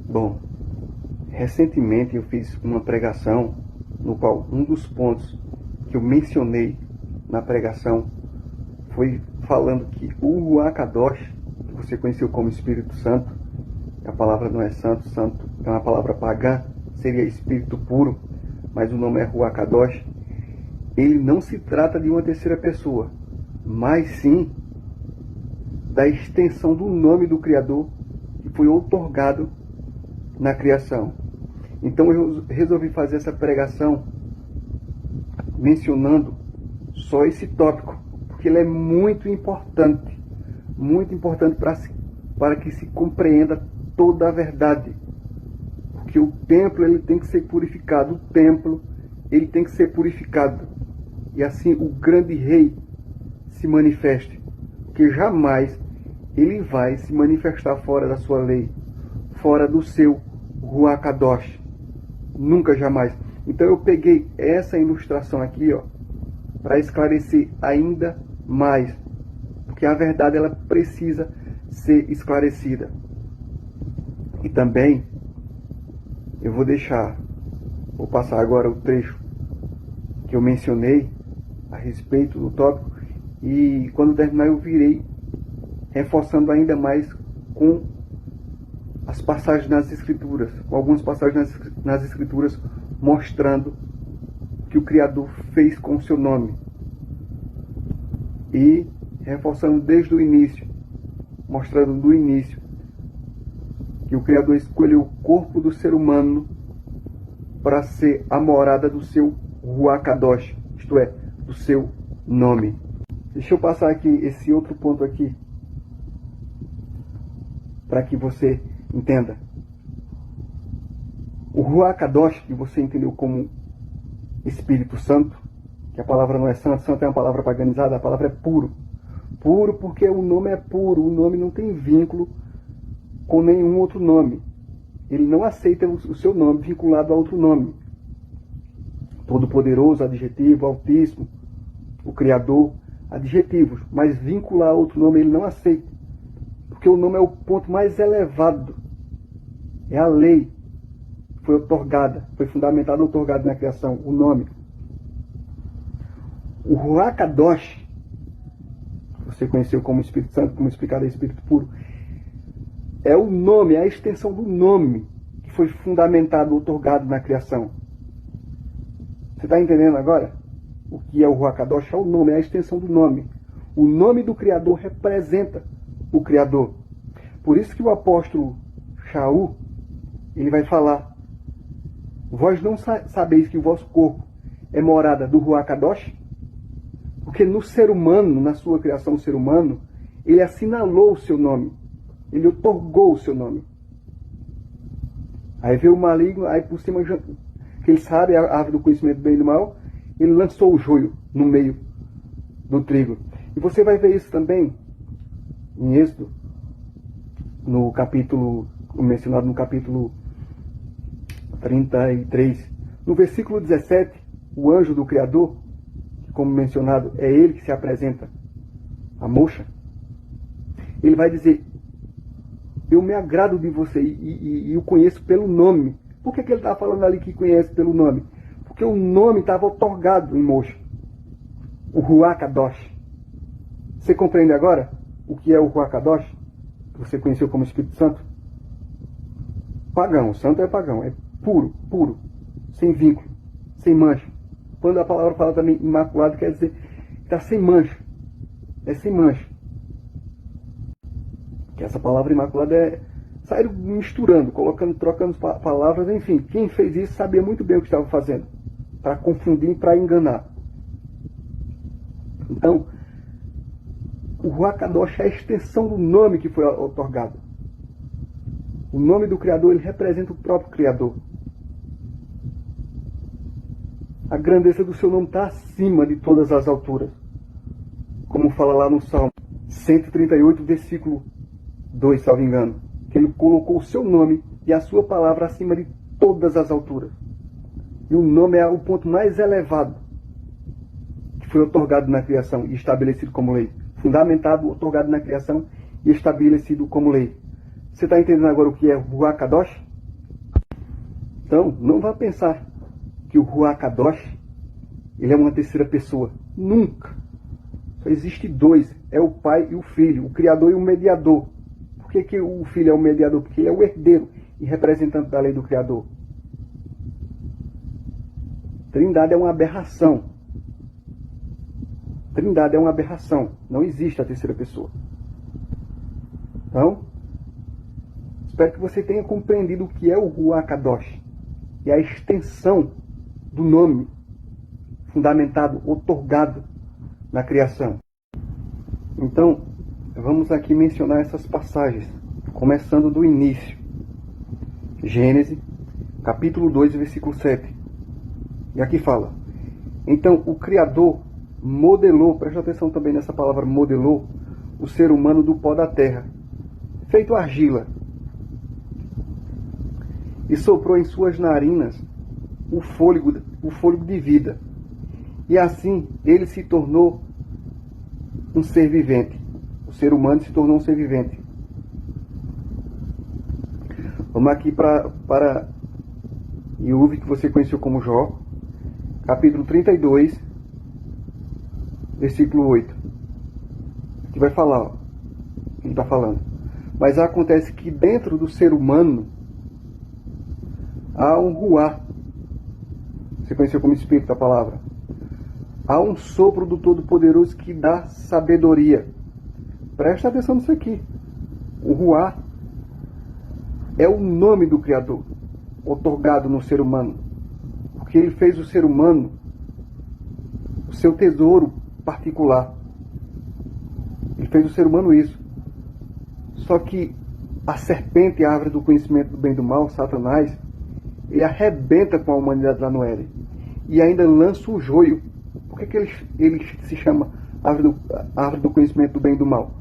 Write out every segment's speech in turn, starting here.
Bom, recentemente eu fiz uma pregação no qual um dos pontos que eu mencionei na pregação foi falando que o Ruach Kadosh, que você conheceu como Espírito Santo, a palavra não é santo, santo é uma palavra pagã, seria Espírito puro, mas o nome é Ruach Kadosh. Ele não se trata de uma terceira pessoa, mas sim da extensão do nome do Criador que foi outorgado na criação. Então eu resolvi fazer essa pregação mencionando só esse tópico, porque ele é muito importante para que se compreenda toda a verdade. Porque o templo ele tem que ser purificado, o templo ele tem que ser purificado. E assim o grande rei se manifeste, porque jamais ele vai se manifestar fora da sua lei, fora do seu Ruach Kadosh. Nunca, jamais. Então eu peguei essa ilustração aqui, ó, para esclarecer ainda mais, porque a verdade ela precisa ser esclarecida. E também eu vou passar agora o trecho que eu mencionei a respeito do tópico, e quando terminar eu virei reforçando ainda mais com as passagens nas Escrituras, com algumas passagens nas Escrituras mostrando que o Criador fez com o seu nome. E reforçando desde o início, mostrando do início que o Criador escolheu o corpo do ser humano para ser a morada do seu Ruach Kadosh, isto é, do seu nome. Deixa eu passar aqui esse outro ponto aqui, para que você entenda. O Ruach Kadosh, que você entendeu como Espírito Santo, que a palavra não é santo, santo é uma palavra paganizada, a palavra é puro. Puro porque o nome é puro, o nome não tem vínculo com nenhum outro nome. Ele não aceita o seu nome vinculado a outro nome. Todo-poderoso, adjetivo, altíssimo, o Criador, adjetivos, mas vincular a outro nome ele não aceita. Porque o nome é o ponto mais elevado. É a lei que foi outorgada, foi fundamentada e outorgada na criação, o nome. O Ruach Kadosh, você conheceu como Espírito Santo, como explicado é Espírito Puro, é o nome, é a extensão do nome que foi fundamentado, outorgado na criação. Você está entendendo agora? O que é o Ruach Kadosh? É o nome, é a extensão do nome. O nome do Criador representa o Criador. Por isso que o apóstolo Shaul, ele vai falar: vós não sabeis que o vosso corpo é morada do Ruach Kadosh? Porque no ser humano, na sua criação, o ser humano, ele assinalou o seu nome. Ele outorgou o seu nome. Aí veio o maligno, aí por cima, que ele sabe, a árvore do conhecimento do bem e do mal, ele lançou o joio no meio do trigo. E você vai ver isso também em Êxodo, no capítulo, mencionado no capítulo 33. No versículo 17, o anjo do Criador, como mencionado, é ele que se apresenta a Moshe, ele vai dizer: eu me agrado de você e o conheço pelo nome. Por que ele está falando ali que conhece pelo nome? Porque o nome estava outorgado em Moshe, o Ruach Kadosh. Você compreende agora o que é o Ruach Kadosh? Que você conheceu como Espírito Santo? Pagão, santo é pagão, é puro, puro, sem vínculo, sem mancha. Quando a palavra fala também imaculado, quer dizer que está sem mancha. É sem mancha. Que essa palavra imaculada é sair misturando, trocando palavras, enfim. Quem fez isso sabia muito bem o que estava fazendo, para confundir e para enganar. Então, o Ruach Kadosh é a extensão do nome que foi outorgado. O nome do Criador, ele representa o próprio Criador. A grandeza do seu nome está acima de todas as alturas. Como fala lá no Salmo 138, versículo 2, salvo engano. Que ele colocou o seu nome e a sua palavra acima de todas as alturas. E o nome é o ponto mais elevado que foi outorgado na criação e estabelecido como lei. Fundamentado, outorgado na criação e estabelecido como lei. Você está entendendo agora o que é Ruach Kadosh? Então, não vá pensar que o Ruach Kadosh, ele é uma terceira pessoa. Nunca. Só existe dois. É o Pai e o Filho, o Criador e o Mediador. Por que o Filho é o mediador? Porque ele é o herdeiro e representante da lei do Criador. Trindade é uma aberração. Trindade é uma aberração. Não existe a terceira pessoa. Então, espero que você tenha compreendido o que é o Ruach Kadosh. E a extensão do nome fundamentado, outorgado na criação. Então, vamos aqui mencionar essas passagens, começando do início. Gênesis, capítulo 2, versículo 7. E aqui fala: então o Criador modelou, presta atenção também nessa palavra modelou, o ser humano do pó da terra, feito argila, e soprou em suas narinas o fôlego de vida. E assim ele se tornou um ser vivente. O ser humano se tornou um ser vivente. Vamos aqui para Iuve, que você conheceu como Jó, capítulo 32, versículo 8. Que vai falar, ó, ele está falando. Mas acontece que dentro do ser humano há um ruá. Você conheceu como espírito a palavra. Há um sopro do Todo-Poderoso que dá sabedoria. Presta atenção nisso aqui. O ruá é o nome do Criador, outorgado no ser humano. Porque ele fez o ser humano o seu tesouro particular. Ele fez o ser humano isso. Só que a serpente, a árvore do conhecimento do bem e do mal, Satanás, ele arrebenta com a humanidade lá no Éden. E ainda lança o joio. Por que ele se chama árvore do conhecimento do bem e do mal?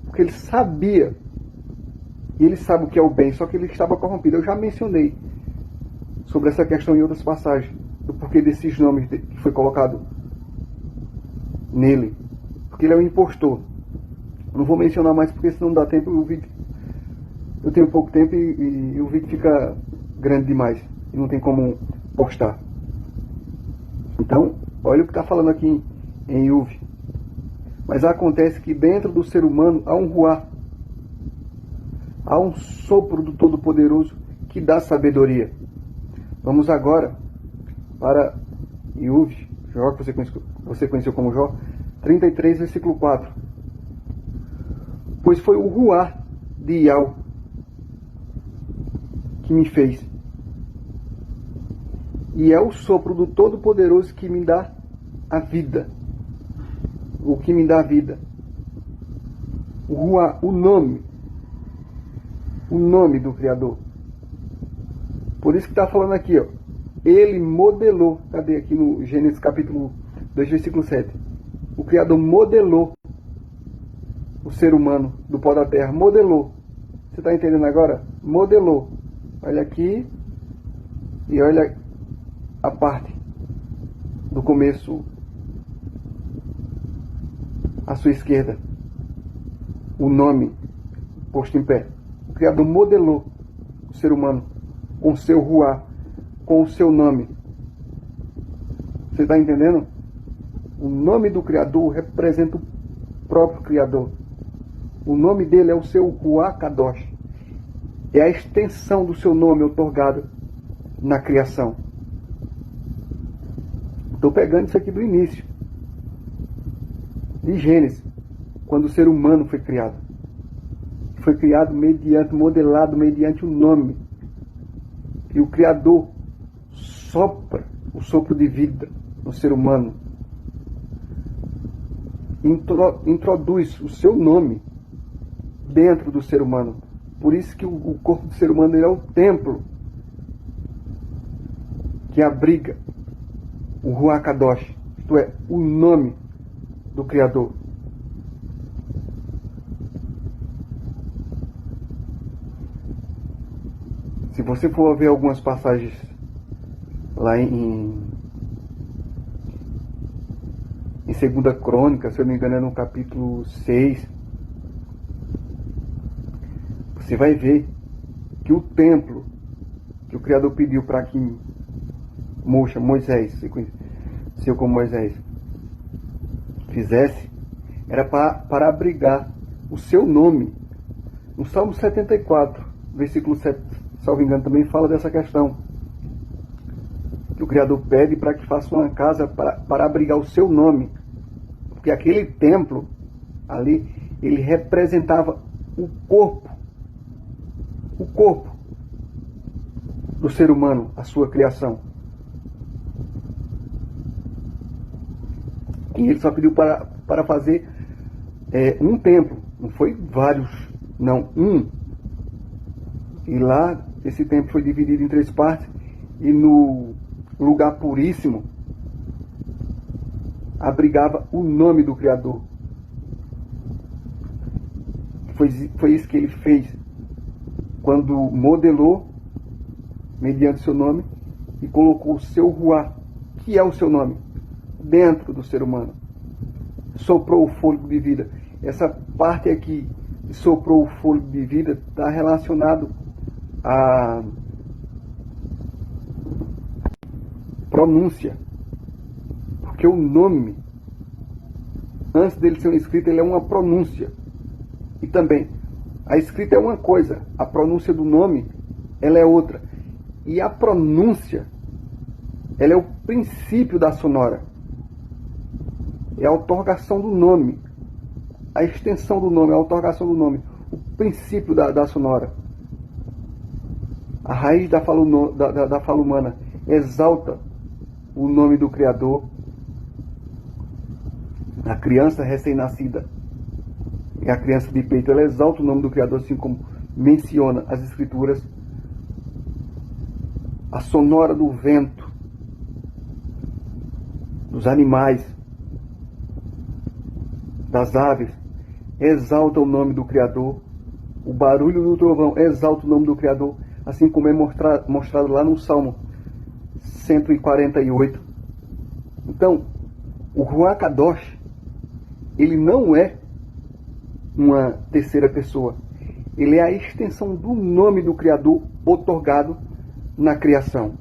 Porque ele sabia, e ele sabe o que é o bem, só que ele estava corrompido. Eu já mencionei sobre essa questão em outras passagens, do porquê desses nomes que foi colocado nele. Porque ele é um impostor. Não vou mencionar mais porque senão não dá tempo. Eu tenho pouco tempo e o vídeo fica grande demais. E não tem como postar. Então, olha o que está falando aqui em Iuve. Mas acontece que dentro do ser humano há um ruá. Há um sopro do Todo-Poderoso que dá sabedoria. Vamos agora para Iuve, Jó, que você conheceu como Jó, 33, versículo 4. Pois foi o ruá de Iau que me fez. E é o sopro do Todo-Poderoso que me dá a vida. O que me dá a vida. O ruá, o nome do Criador. Por isso que está falando aqui, ó. Ele modelou, cadê aqui no Gênesis capítulo 2, versículo 7. O Criador modelou o ser humano do pó da terra. Modelou. Você está entendendo agora? Modelou. Olha aqui e olha a parte do começo à sua esquerda. O nome posto em pé. O Criador modelou o ser humano com o seu ruá, com o seu nome. Você está entendendo? O nome do Criador representa o próprio Criador. O nome dele é o seu Ruach Kadosh. É a extensão do seu nome outorgado na criação. Estou pegando isso aqui do início. De Gênesis. Quando o ser humano foi criado. Foi criado modelado mediante o nome. E o Criador sopra o sopro de vida no ser humano. Introduz o seu nome dentro do ser humano. Por isso que o corpo do ser humano é o templo que abriga o Ruach Kadosh, isto é, o nome do Criador. Se você for ver algumas passagens lá em 2 Crônicas, se eu não me engano é no capítulo 6, você vai ver que o templo que o Criador pediu para que Moisés, seu como Moisés, fizesse, era para abrigar o seu nome. No Salmo 74, versículo 7, salvo engano, também fala dessa questão. Que o Criador pede para que faça uma casa para abrigar o seu nome. Porque aquele templo ali, ele representava o corpo do ser humano, a sua criação. E ele só pediu para fazer um templo, não foi vários, não, um. E lá, esse templo foi dividido em 3 partes, e no lugar puríssimo abrigava o nome do Criador. Foi isso que ele fez quando modelou, mediante seu nome, e colocou o seu Ruá, que é o seu nome, dentro do ser humano. Soprou o fôlego de vida. Essa parte aqui, soprou o fôlego de vida, está relacionado à pronúncia. Porque o nome, antes dele ser escrito, ele é uma pronúncia. E também, a escrita é uma coisa, a pronúncia do nome, ela é outra. E a pronúncia, ela é o princípio da sonora. É a outorgação do nome. A extensão do nome, a outorgação do nome. O princípio da sonora. A raiz da fala humana exalta o nome do Criador. A criança recém-nascida, e a criança de peito, ela exalta o nome do Criador, assim como menciona as Escrituras. A sonora do vento, dos animais, das aves, exalta o nome do Criador. O barulho do trovão exalta o nome do Criador, assim como é mostrado lá no Salmo 148. Então, o Ruach Kadosh, ele não é uma terceira pessoa. Ele é a extensão do nome do Criador outorgado na criação.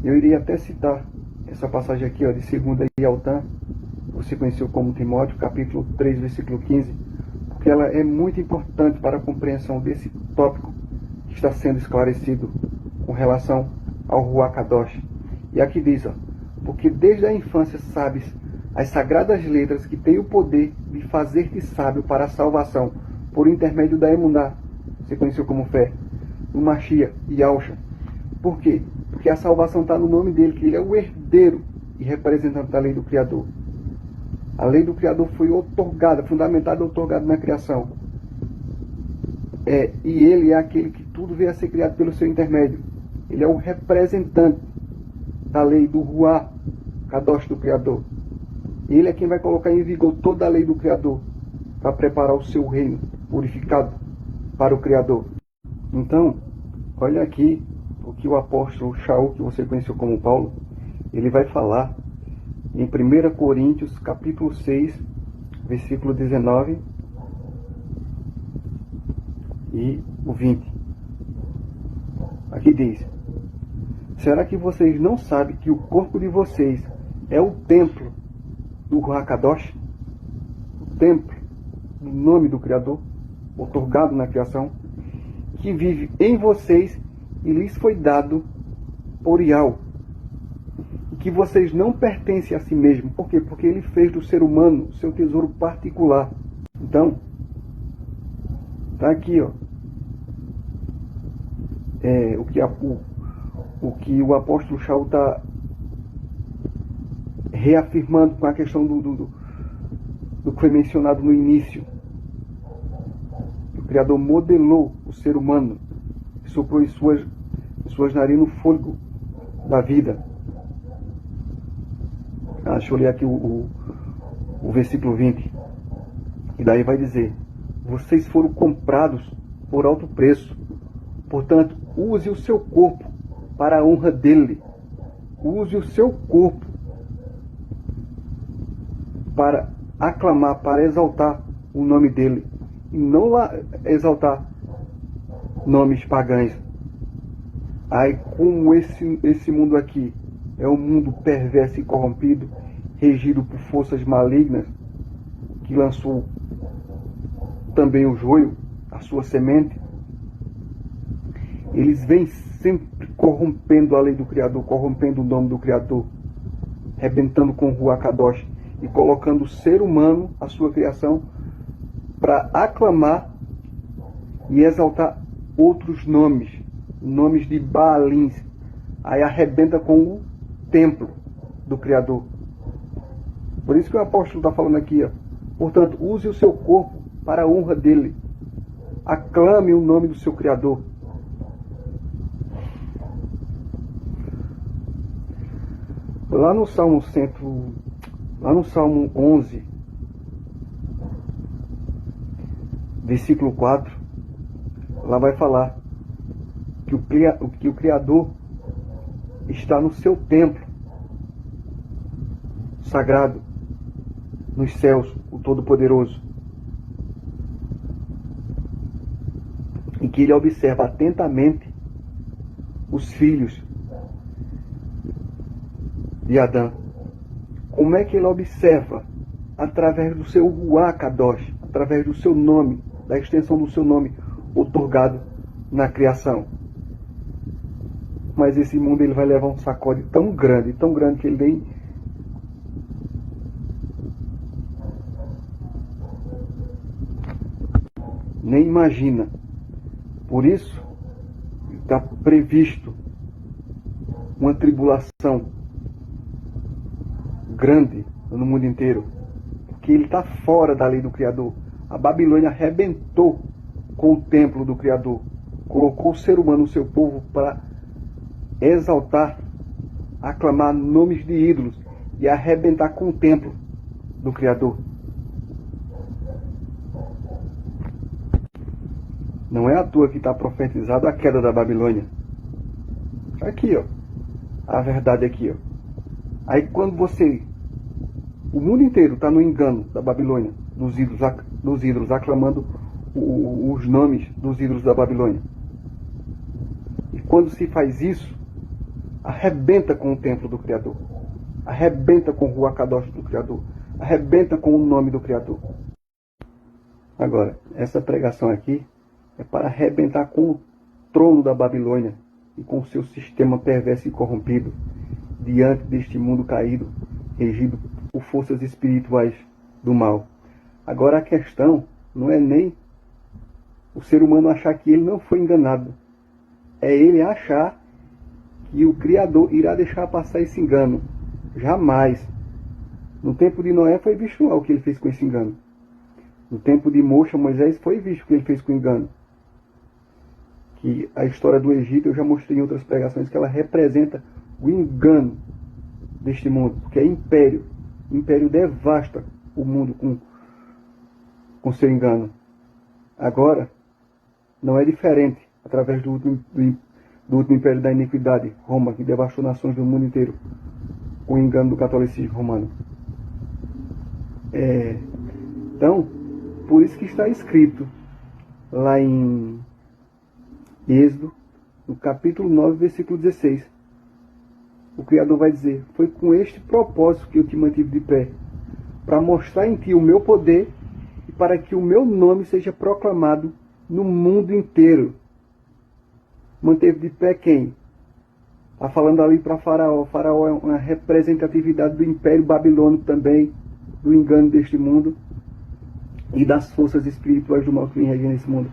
Eu iria até citar essa passagem aqui, de 2 Yaltã, você conheceu como Timóteo, capítulo 3, versículo 15, porque ela é muito importante para a compreensão desse tópico que está sendo esclarecido com relação ao Ruach Kadosh. E aqui diz, porque desde a infância sabes as sagradas letras que têm o poder de fazer-te sábio para a salvação, por intermédio da Emuná, você conheceu como fé, no Mashiach e Yahushua. Por quê? Porque a salvação está no nome dele, que ele é o herdeiro e representante da lei do Criador. A lei do Criador foi outorgada, fundamentada e outorgada na criação. E ele é aquele que tudo veio a ser criado pelo seu intermédio. Ele é o representante da lei do Ruach Kadosh do Criador. Ele é quem vai colocar em vigor toda a lei do Criador para preparar o seu reino purificado para o Criador. Então, olha aqui o que o apóstolo Shaul, que você conheceu como Paulo, ele vai falar em 1 Coríntios, capítulo 6, versículo 19 e o 20. Aqui diz: será que vocês não sabem que o corpo de vocês é o templo do Ruach Kadosh? O templo do nome do Criador, outorgado na criação, que vive em vocês e lhes foi dado por Yahweh, e que vocês não pertencem a si mesmos. Por quê? Porque ele fez do ser humano seu tesouro particular. Então, está aqui, o que o apóstolo Shaul está reafirmando com a questão do que foi mencionado no início. O Criador modelou o ser humano, soprou em suas narinas o fôlego da vida. Deixa eu ler aqui o versículo 20. E daí vai dizer: vocês foram comprados por alto preço. Portanto, use o seu corpo para a honra dele. Use o seu corpo para aclamar, para exaltar o nome dele. E não exaltar nomes pagãos. Aí, como esse mundo aqui é um mundo perverso e corrompido, regido por forças malignas, que lançou também o joio, a sua semente, eles vêm sempre corrompendo a lei do Criador, corrompendo o nome do Criador, rebentando com o Ruach Kadosh e colocando o ser humano, a sua criação, para aclamar e exaltar outros nomes, nomes de Baalins. Aí arrebenta com o templo do Criador. Por isso que o apóstolo está falando aqui, ó. Portanto, use o seu corpo para a honra dele. Aclame o nome do seu Criador. Lá no Salmo 11, versículo 4, lá vai falar que o Criador está no seu templo sagrado, nos céus, o Todo-Poderoso, em que ele observa atentamente os filhos de Adão. Como é que ele observa? Através do seu Ruach Kadosh, através do seu nome, da extensão do seu nome outorgado na criação. Mas esse mundo ele vai levar um sacode tão grande que ele nem imagina. Por isso, está previsto uma tribulação grande no mundo inteiro, porque ele está fora da lei do Criador. A Babilônia arrebentou com o templo do Criador, colocou o ser humano, o seu povo, para exaltar, aclamar nomes de ídolos e arrebentar com o templo do Criador. Não é à toa que está profetizado a queda da Babilônia. Aqui, ó, a verdade aqui, ó. Aí quando o mundo inteiro está no engano da Babilônia, dos ídolos, aclamando os nomes dos ídolos da Babilônia. E quando se faz isso, arrebenta com o templo do Criador, arrebenta com o Ruach Kadosh do Criador, arrebenta com o nome do Criador. Agora, essa pregação aqui é para arrebentar com o trono da Babilônia e com o seu sistema perverso e corrompido, diante deste mundo caído, regido por forças espirituais do mal. Agora a questão não é nem o ser humano achar que ele não foi enganado, é ele achar que o Criador irá deixar passar esse engano. Jamais. No tempo de Noé foi visto lá o que ele fez com esse engano. No tempo de Moisés foi visto o que ele fez com o engano. Que a história do Egito eu já mostrei em outras pregações que ela representa o engano deste mundo, porque é império. O império devasta o mundo com seu engano. Agora, não é diferente através do último império da iniquidade, Roma, que devastou nações do mundo inteiro com o engano do catolicismo romano. Então, por isso que está escrito lá em Êxodo, no capítulo 9, versículo 16. O Criador vai dizer: foi com este propósito que eu te mantive de pé, para mostrar em ti o meu poder e para que o meu nome seja proclamado no mundo inteiro. Manteve de pé quem? Está falando ali para Faraó. Faraó é uma representatividade do Império Babilônico também, do engano deste mundo e das forças espirituais do mal que vem regendo nesse mundo.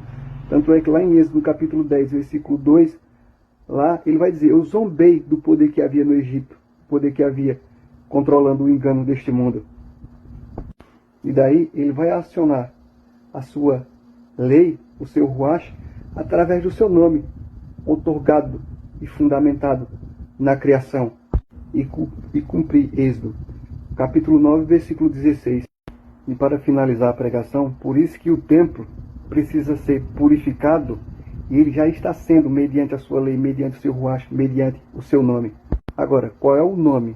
Tanto é que lá em Êxodo, no capítulo 10, versículo 2, lá ele vai dizer: eu zombei do poder que havia no Egito, o poder que havia controlando o engano deste mundo. E daí ele vai acionar a sua lei, o seu Ruach, através do seu nome, outorgado e fundamentado na criação, e cumprir Êxodo, capítulo 9, versículo 16. E para finalizar a pregação, por isso que o templo precisa ser purificado, e ele já está sendo, mediante a sua lei, mediante o seu Ruach, mediante o seu nome. Agora, qual é o nome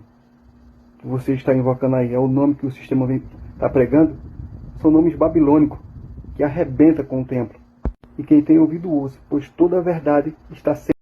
que você está invocando aí? É o nome que o sistema está pregando? São nomes babilônicos, que arrebenta com o templo. E quem tem ouvido ouça, pois toda a verdade está sendo